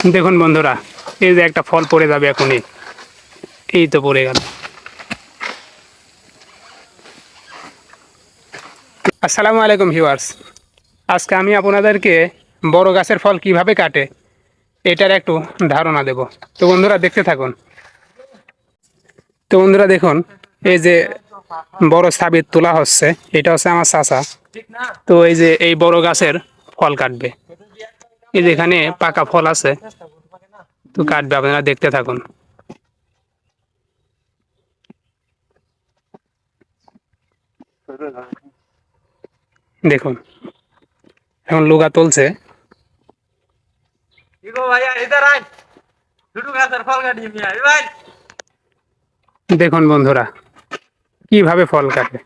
দেখুন বন্ধুরা, এই যে একটা ফল পড়ে যাবে এখনই, এই তো পড়ে গেল। আসসালামু আলাইকুম ভিউয়ার্স। আজকে আমি আপনাদেরকে বড় গাছের ফল কিভাবে কাটে এটার একটু ধারণা দেব। তো বন্ধুরা দেখতে থাকুন। তো বন্ধুরা দেখুন, এই যে বড় সাবিত তোলা হচ্ছে, এটা হচ্ছে আমার চাচা। তো এই যে এই বড় গাছের ফল কাটবে, এই যে এখানে পাকা ফল আছে, তো কাটবে, আপনারা দেখতে থাকুন। দেখুন এখন লুগা তুলছে। দেখুন বন্ধুরা কিভাবে ফল কাটে।